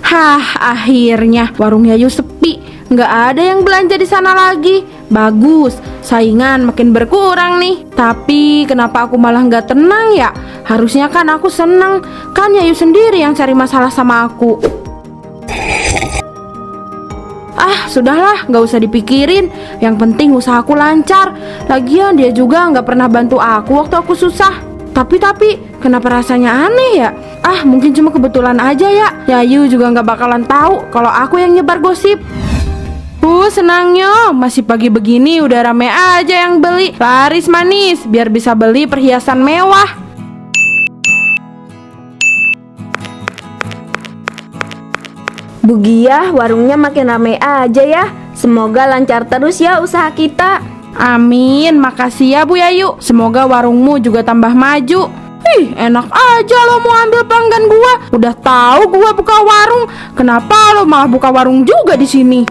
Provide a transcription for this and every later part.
Hah, akhirnya warung Yayu sepi. Nggak ada yang belanja di sana lagi. Bagus, saingan makin berkurang nih. Tapi kenapa aku malah nggak tenang ya? Harusnya kan aku senang. Kan Yayu sendiri yang cari masalah sama aku. Ah, sudahlah, nggak usah dipikirin. Yang penting usahaku lancar. Lagian dia juga nggak pernah bantu aku waktu aku susah. Tapi, kenapa rasanya aneh ya? Ah, mungkin cuma kebetulan aja ya. Yayu juga nggak bakalan tahu kalau aku yang nyebar gosip. Senangnya, masih pagi begini udah rame aja yang beli. Laris manis, biar bisa beli perhiasan mewah. Bu Giah, warungnya makin ramai aja ya. Semoga lancar terus ya usaha kita. Amin, makasih ya Bu Yayu. Semoga warungmu juga tambah maju. Ih, enak aja lo mau ambil pelanggan gua. Udah tahu gua buka warung, kenapa lo malah buka warung juga di sini?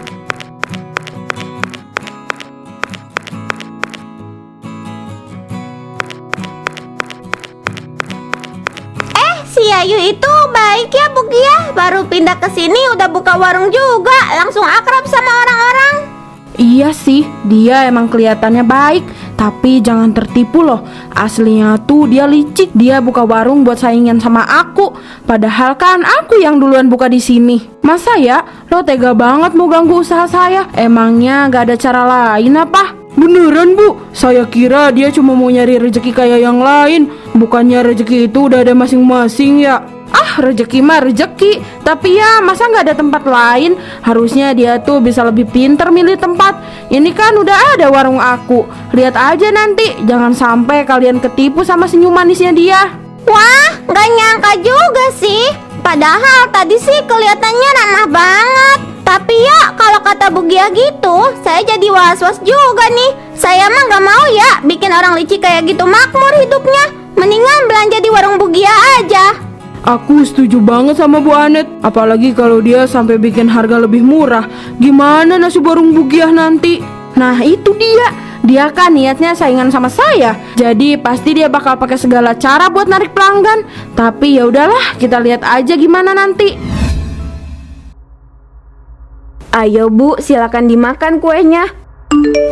Si Yayu itu baik ya Bu Giah. Baru pindah ke sini udah buka warung juga. Langsung akrab sama orang-orang. Iya sih, dia emang kelihatannya baik. Tapi jangan tertipu loh. Aslinya tuh dia licik. Dia buka warung buat saingan sama aku. Padahal kan aku yang duluan buka di sini. Masa ya lo tega banget mau ganggu usaha saya? Emangnya gak ada cara lain apa? Beneran Bu, saya kira dia cuma mau nyari rezeki kayak yang lain. Bukannya rezeki itu udah ada masing-masing ya? Ah, rezeki mah rezeki. Tapi ya masa gak ada tempat lain? Harusnya dia tuh bisa lebih pintar milih tempat. Ini kan udah ada warung aku. Lihat aja nanti, jangan sampai kalian ketipu sama senyum manisnya dia. Wah, gak nyangka juga sih. Padahal tadi sih kelihatannya ramah banget. Tapi ya kalau kata Bu Giah gitu, saya jadi was-was juga nih. Saya mah gak mau ya bikin orang licik kayak gitu makmur hidupnya. Mendingan belanja di warung Bu Giah aja. Aku setuju banget sama Bu Anet. Apalagi kalau dia sampai bikin harga lebih murah. Gimana nasib warung Bu Giah nanti? Nah itu dia. Dia kan niatnya saingan sama saya. Jadi pasti dia bakal pakai segala cara buat narik pelanggan. Tapi ya udahlah, kita lihat aja gimana nanti. Ayo Bu, silakan dimakan kuenya.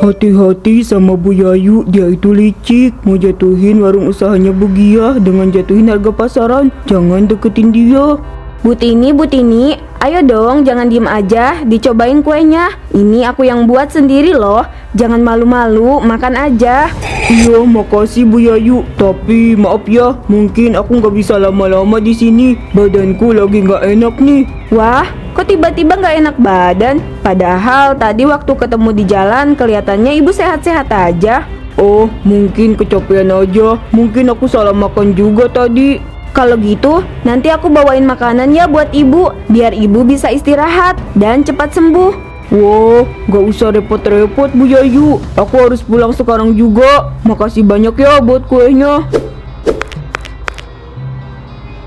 Hati-hati sama Bu Yayu, dia itu licik. Mau jatuhin warung usahanya Bu Giah dengan jatuhin harga pasaran. Jangan deketin dia. Bu Tini, ayo dong jangan diem aja, dicobain kuenya. Ini aku yang buat sendiri loh. Jangan malu-malu, makan aja. Iya, makasih Bu Yayu. Tapi maaf ya, mungkin aku nggak bisa lama-lama di sini. Badanku lagi nggak enak nih. Wah, kok tiba-tiba nggak enak badan? Padahal tadi waktu ketemu di jalan kelihatannya ibu sehat-sehat aja. Oh, mungkin kecapean aja. Mungkin aku salah makan juga tadi. Kalau gitu, nanti aku bawain makanan ya buat ibu, biar ibu bisa istirahat dan cepat sembuh. Wah, gak usah repot-repot Bu Yayu. Aku harus pulang sekarang juga. Makasih banyak ya buat kuenya.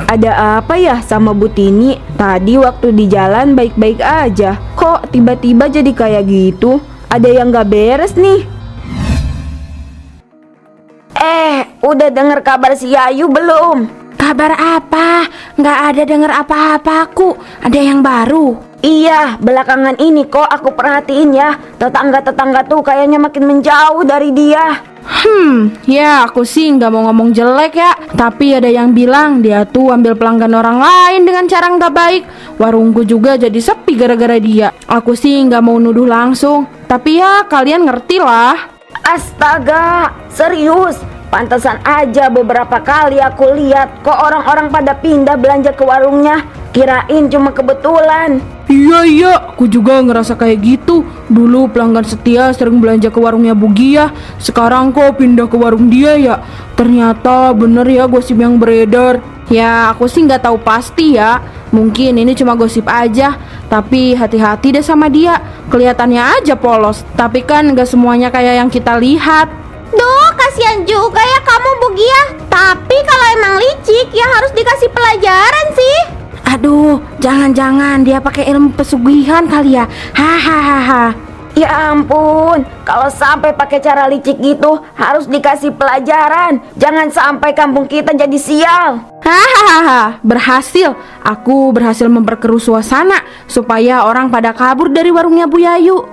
Ada apa ya sama Bu Tini? Tadi waktu di jalan baik-baik aja. Kok tiba-tiba jadi kayak gitu? Ada yang gak beres nih. Udah denger kabar si Yayu belum? Kabar apa? Nggak ada dengar apa-apa aku. Ada yang baru? Iya, belakangan ini kok aku perhatiin ya. Tetangga-tetangga tuh kayaknya makin menjauh dari dia. Ya aku sih nggak mau ngomong jelek ya. Tapi ada yang bilang dia tuh ambil pelanggan orang lain dengan cara nggak baik. Warungku juga jadi sepi gara-gara dia. Aku sih nggak mau nuduh langsung. Tapi ya kalian ngerti lah. Astaga, serius? Pantesan aja beberapa kali aku lihat kok orang-orang pada pindah belanja ke warungnya. Kirain cuma kebetulan. Iya, aku juga ngerasa kayak gitu. Dulu pelanggan setia sering belanja ke warungnya Bu Giah. Sekarang kok pindah ke warung dia ya. Ternyata bener ya gosip yang beredar. Ya aku sih nggak tahu pasti ya. Mungkin ini cuma gosip aja. Tapi hati-hati deh sama dia. Kelihatannya aja polos. Tapi kan nggak semuanya kayak yang kita lihat. Duh, kasihan juga ya kamu Bu Giah. Tapi kalau emang licik ya harus dikasih pelajaran sih. Aduh, jangan-jangan dia pakai ilmu pesugihan kali ya. Hahaha. Ya ampun, kalau sampai pakai cara licik gitu harus dikasih pelajaran. Jangan sampai kampung kita jadi sial. Hahaha, berhasil. Aku berhasil memperkeruh suasana supaya orang pada kabur dari warungnya Bu Yayu.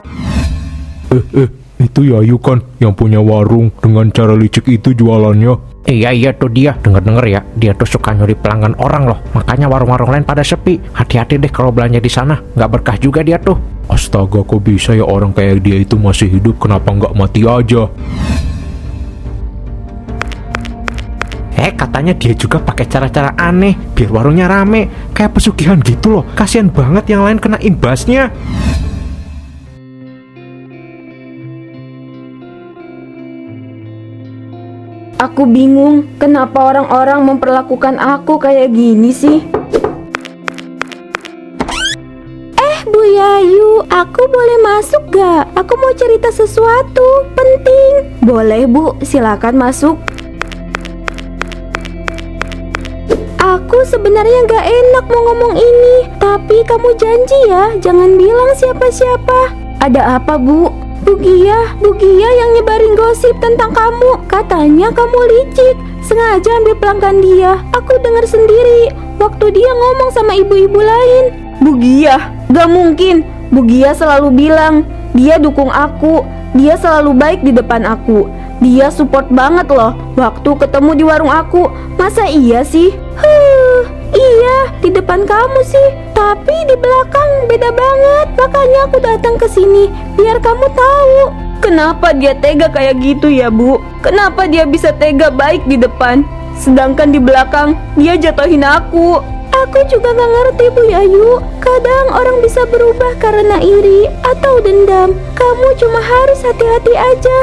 Itu Yayu kan yang punya warung dengan cara licik itu jualannya. Iya tuh dia, denger ya, dia tuh suka nyuri pelanggan orang loh. Makanya warung-warung lain pada sepi. Hati-hati deh kalau belanja di sana, nggak berkah juga dia tuh. Astaga, kok bisa ya orang kayak dia itu masih hidup, kenapa nggak mati aja? Katanya dia juga pakai cara-cara aneh biar warungnya rame, kayak pesugihan gitu loh. Kasian banget yang lain kena imbasnya. Aku bingung, kenapa orang-orang memperlakukan aku kayak gini sih? Bu Yayu, aku boleh masuk gak? Aku mau cerita sesuatu penting. Boleh Bu, silakan masuk. Aku sebenarnya gak enak mau ngomong ini, tapi kamu janji ya, jangan bilang siapa-siapa. Ada apa Bu? Bu Gia yang nyebarin gosip tentang kamu. Katanya kamu licik, sengaja ambil pelanggan dia. Aku dengar sendiri waktu dia ngomong sama ibu-ibu lain. Bu Gia, gak mungkin. Bu Gia selalu bilang dia dukung aku, dia selalu baik di depan aku. Dia support banget loh waktu ketemu di warung aku. Masa iya sih? Iya, di depan kamu sih, tapi di belakang beda banget. Makanya aku datang ke sini biar kamu tahu. Kenapa dia tega kayak gitu ya Bu? Kenapa dia bisa tega baik di depan, sedangkan di belakang dia jatuhin aku? Aku juga gak ngerti Bu Yayu. Kadang orang bisa berubah karena iri atau dendam. Kamu cuma harus hati-hati aja.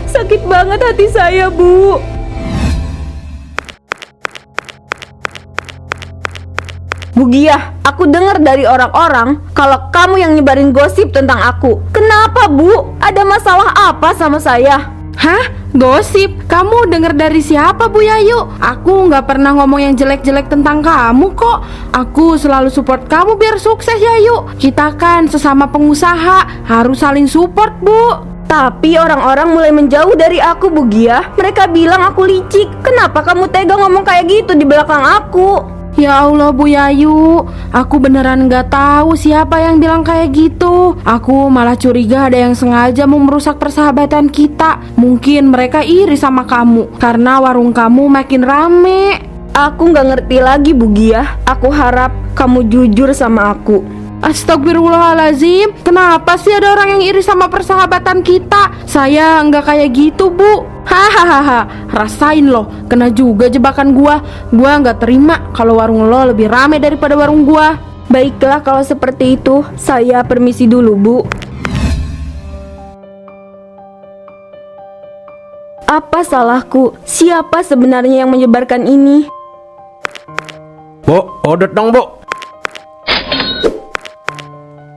Sakit banget hati saya Bu. Bu Gia, aku dengar dari orang-orang kalau kamu yang nyebarin gosip tentang aku. Kenapa Bu? Ada masalah apa sama saya? Hah? Gosip? Kamu dengar dari siapa Bu Yayu? Aku nggak pernah ngomong yang jelek-jelek tentang kamu kok. Aku selalu support kamu biar sukses Yayu. Kita kan sesama pengusaha, harus saling support Bu. Tapi orang-orang mulai menjauh dari aku Bu Gia. Mereka bilang aku licik. Kenapa kamu tega ngomong kayak gitu di belakang aku? Ya Allah Bu Yayu, aku beneran gak tahu siapa yang bilang kayak gitu. Aku malah curiga ada yang sengaja mau merusak persahabatan kita. Mungkin mereka iri sama kamu karena warung kamu makin rame. Aku gak ngerti lagi Bu Gia. Aku harap kamu jujur sama aku. Astagfirullahaladzim, kenapa sih ada orang yang iri sama persahabatan kita? Saya nggak kayak gitu Bu. Hahaha, rasain loh, kena juga jebakan gua. Gua nggak terima kalau warung lo lebih rame daripada warung gua. Baiklah kalau seperti itu, saya permisi dulu Bu. Apa salahku? Siapa sebenarnya yang menyebarkan ini? Bu, udah dong Bu.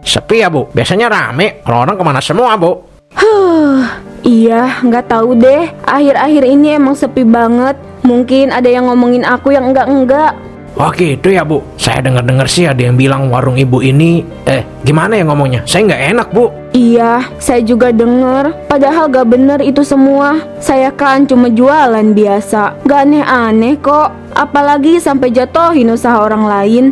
Sepi ya Bu, biasanya rame. Orang-orang kemana semua Bu? Iya, nggak tahu deh. Akhir-akhir ini emang sepi banget. Mungkin ada yang ngomongin aku yang enggak-enggak. Oh gitu ya Bu, saya dengar-dengar sih ada yang bilang warung ibu ini gimana ya ngomongnya? Saya nggak enak Bu. Iya, saya juga denger. Padahal gak bener itu semua. Saya kan cuma jualan biasa, gak aneh-aneh kok. Apalagi sampai jatuhin usaha orang lain.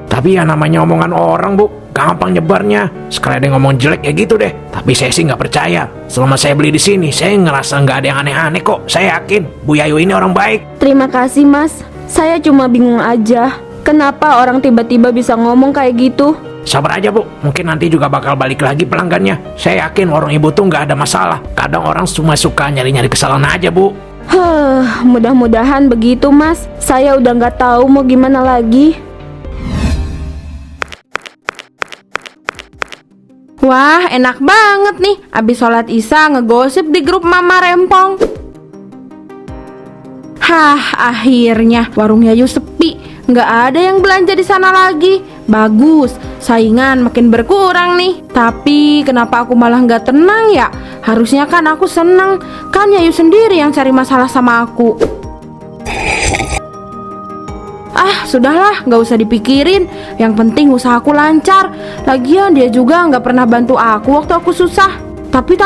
Tapi ya namanya omongan orang Bu, gampang nyebarnya. Sekali ada yang ngomong jelek ya gitu deh. Tapi saya sih nggak percaya. Selama saya beli di sini, saya ngerasa nggak ada yang aneh-aneh kok. Saya yakin Bu Yayu ini orang baik. Terima kasih Mas. Saya cuma bingung aja. Kenapa orang tiba-tiba bisa ngomong kayak gitu? Sabar aja Bu, mungkin nanti juga bakal balik lagi pelanggannya. Saya yakin warung ibu tuh nggak ada masalah. Kadang orang cuma suka nyari-nyari kesalahan aja Bu. Mudah-mudahan begitu Mas. Saya udah nggak tahu mau gimana lagi. Wah, enak banget nih. Abis sholat isya ngegosip di grup Mama Rempong. Akhirnya warung Yayu sepi. Nggak ada yang belanja di sana lagi. Bagus, saingan makin berkurang nih. Tapi kenapa aku malah nggak tenang ya? Harusnya kan aku senang. Kan Yayu sendiri yang cari masalah sama aku. Sudahlah, nggak usah dipikirin. Yang penting usahaku lancar. Lagian dia juga nggak pernah bantu aku waktu aku susah. Tapi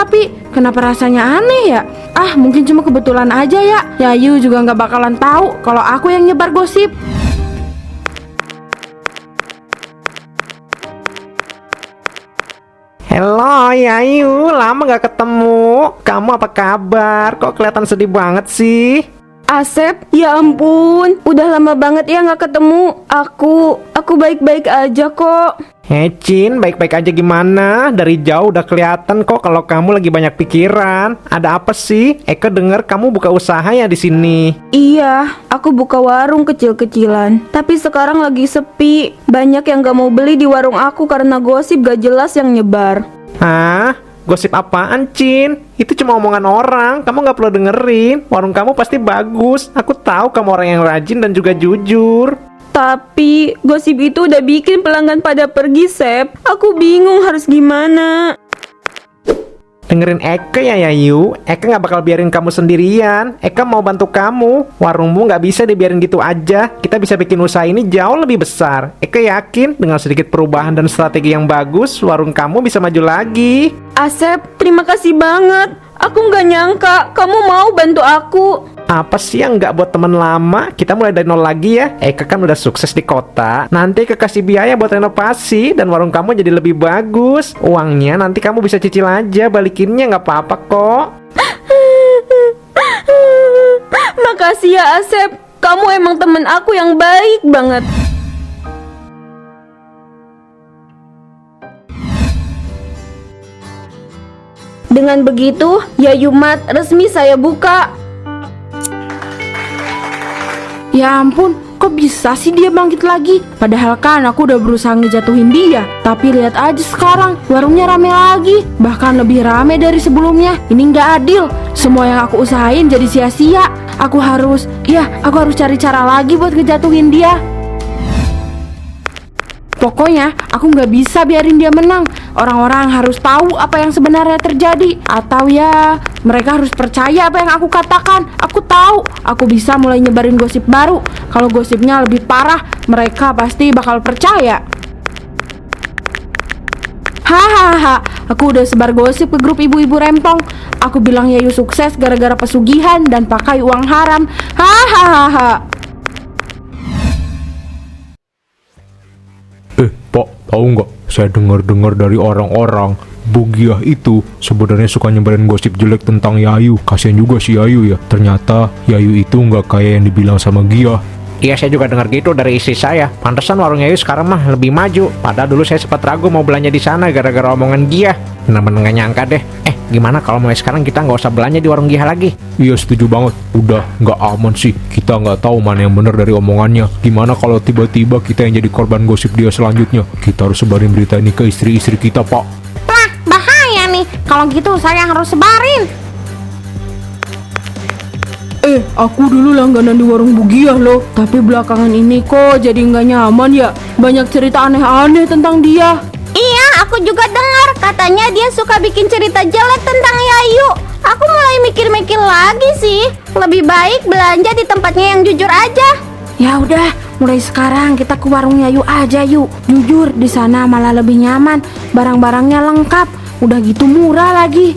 kenapa rasanya aneh ya? Ah, mungkin cuma kebetulan aja ya. Yayu juga nggak bakalan tahu kalau aku yang nyebar gosip. Halo Yayu, lama gak ketemu. Kamu apa kabar? Kok kelihatan sedih banget sih? Asep, ya ampun, udah lama banget ya nggak ketemu. Aku baik-baik aja kok. Cin, baik-baik aja gimana? Dari jauh udah kelihatan kok kalau kamu lagi banyak pikiran. Ada apa sih? Eke denger kamu buka usaha ya di sini. Iya, aku buka warung kecil-kecilan. Tapi sekarang lagi sepi. Banyak yang gak mau beli di warung aku karena gosip gak jelas yang nyebar. Hah? Gosip apaan, Cin? Itu cuma omongan orang. Kamu gak perlu dengerin. Warung kamu pasti bagus. Aku tahu kamu orang yang rajin dan juga jujur. Tapi gosip itu udah bikin pelanggan pada pergi, Sep. Aku bingung harus gimana. Dengerin Eke ya Yayu. Eke gak bakal biarin kamu sendirian. Eke mau bantu kamu. Warungmu gak bisa dibiarin gitu aja. Kita bisa bikin usaha ini jauh lebih besar. Eke yakin dengan sedikit perubahan dan strategi yang bagus, warung kamu bisa maju lagi. Asep, terima kasih banget. Aku nggak nyangka kamu mau bantu aku. Apa sih yang nggak buat temen lama? Kita mulai dari nol lagi ya. Eke kan udah sukses di kota. Nanti Eke kasih biaya buat renovasi dan warung kamu jadi lebih bagus. Uangnya nanti kamu bisa cicil aja, balikinnya nggak apa-apa kok. Makasih ya Asep. Kamu emang temen aku yang baik banget. Dengan begitu, Yayu Mart resmi saya buka. Ya ampun, kok bisa sih dia bangkit lagi? Padahal kan aku udah berusaha ngejatuhin dia. Tapi lihat aja sekarang, warungnya rame lagi. Bahkan lebih rame dari sebelumnya. Ini nggak adil. Semua yang aku usahain jadi sia-sia. Aku harus cari cara lagi buat ngejatuhin dia. Pokoknya aku nggak bisa biarin dia menang. Orang-orang harus tahu apa yang sebenarnya terjadi. Atau ya mereka harus percaya apa yang aku katakan. Aku tahu aku bisa mulai nyebarin gosip baru. Kalau gosipnya lebih parah, mereka pasti bakal percaya. Hahaha, aku udah sebar gosip ke grup ibu-ibu rempong. Aku bilang Yayu sukses gara-gara pesugihan dan pakai uang haram. Hahaha. Pak, tahu nggak? Saya dengar-dengar dari orang-orang Bugiah itu sebenarnya suka nyebarin gosip jelek tentang Yayu. Kasian juga si Yayu ya. Ternyata Yayu itu nggak kayak yang dibilang sama Gia. Iya, saya juga dengar gitu dari istri saya. Pantesan warung Yayu sekarang mah lebih maju. Padahal dulu saya sempat ragu mau belanja di sana gara-gara omongan Gia. Bener-bener nggak nyangka deh. Gimana kalau mulai sekarang kita nggak usah belanja di warung Gia lagi? Iya, setuju banget. Udah nggak aman sih. Kita nggak tahu mana yang benar dari omongannya. Gimana kalau tiba-tiba kita yang jadi korban gosip dia selanjutnya? Kita harus sebarin berita ini ke istri-istri kita, Pak. Wah, bahaya nih. Kalau gitu saya harus sebarin. Aku dulu langganan di warung Bugiah loh. Tapi belakangan ini kok jadi nggak nyaman ya. Banyak cerita aneh-aneh tentang dia. Iya, aku juga dengar. Katanya dia suka bikin cerita jelek tentang Yayu. Aku mulai mikir-mikir lagi sih. Lebih baik belanja di tempatnya yang jujur aja. Ya udah, mulai sekarang kita ke warung Yayu aja yuk. Jujur, di sana malah lebih nyaman. Barang-barangnya lengkap. Udah gitu murah lagi.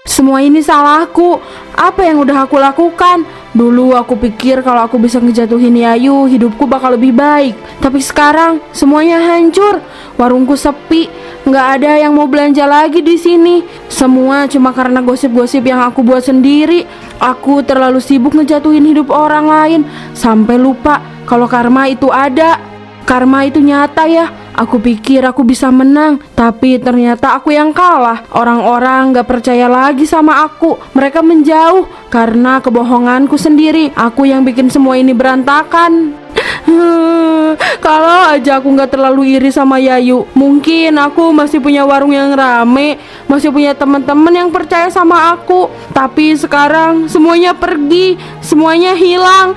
Semua ini salahku. Apa yang udah aku lakukan? Dulu aku pikir kalau aku bisa ngejatuhin Yayu, hidupku bakal lebih baik. Tapi sekarang semuanya hancur. Warungku sepi, nggak ada yang mau belanja lagi di sini. Semua cuma karena gosip-gosip yang aku buat sendiri. Aku terlalu sibuk ngejatuhin hidup orang lain sampai lupa kalau karma itu ada. Karma itu nyata ya. Aku pikir aku bisa menang, tapi ternyata aku yang kalah. Orang-orang gak percaya lagi sama aku. Mereka menjauh karena kebohonganku sendiri. Aku yang bikin semua ini berantakan. Kalau aja aku gak terlalu iri sama Yayu, mungkin aku masih punya warung yang rame, masih punya teman-teman yang percaya sama aku. Tapi sekarang semuanya pergi, semuanya hilang.